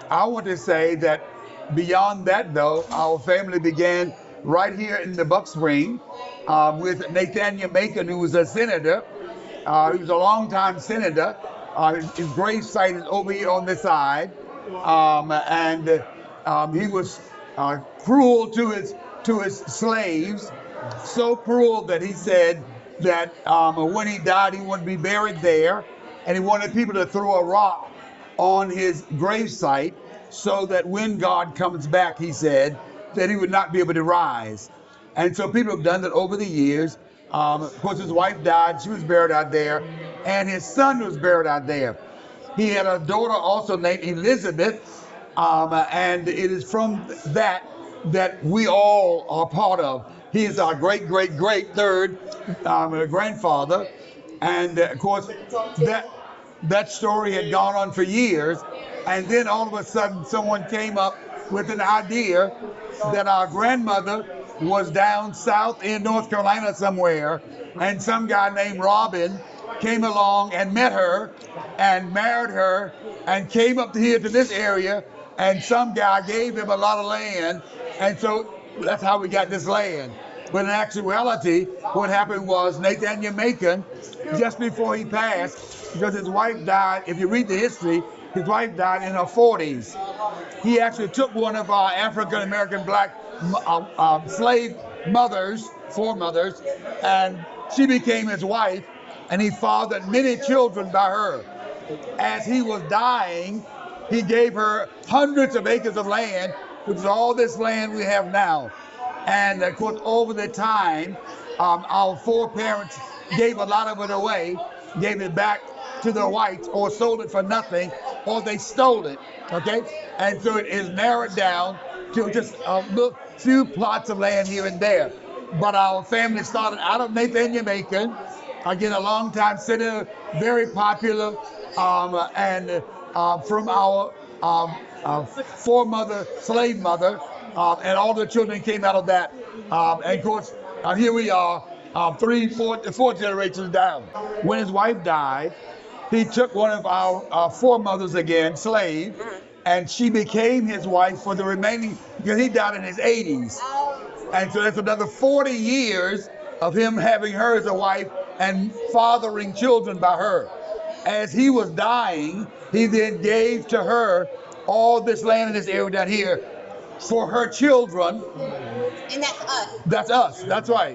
I want to say that beyond that, though, our family began right here in the Buck Spring with Nathaniel Macon, who was a senator. He was a longtime senator. His grave site is over here on this side, and he was cruel to his slaves, so cruel that he said that when he died, he wanted to be buried there, and he wanted people to throw a rock on his gravesite so that when God comes back, he said, that he would not be able to rise. And so people have done that over the years. Of course, his wife died. She was buried out there. And his son was buried out there. He had a daughter also named Elizabeth. And it is from that we all are part of. He is our great, great, great third grandfather. And of course, that story had gone on for years, and then all of a sudden someone came up with an idea that our grandmother was down south in North Carolina somewhere, and some guy named Robin came along and met her and married her and came up here to this area, and some guy gave him a lot of land, and so that's how we got this land. But in actuality, what happened was Nathaniel Macon, just before he passed, because his wife died, if you read the history, his wife died in her 40s. He actually took one of our African-American black slave mothers, foremothers, and she became his wife, and he fathered many children by her. As he was dying, he gave her hundreds of acres of land, which is all this land we have now. And of course, over the time, our foreparents gave a lot of it away, gave it back to their whites, or sold it for nothing, or they stole it, okay? And so it is narrowed down to just a few plots of land here and there. But our family started out of Nathaniel Macon, again, a long-time senator, very popular, and from our foremother, slave mother, and all the children came out of that. And of course, here we are, four generations down. When his wife died, he took one of our foremothers again, slave, and she became his wife for the remaining, because he died in his 80s. And so that's another 40 years of him having her as a wife and fathering children by her. As he was dying, he then gave to her all this land in this area down here for her children. And that's us. That's us. That's right.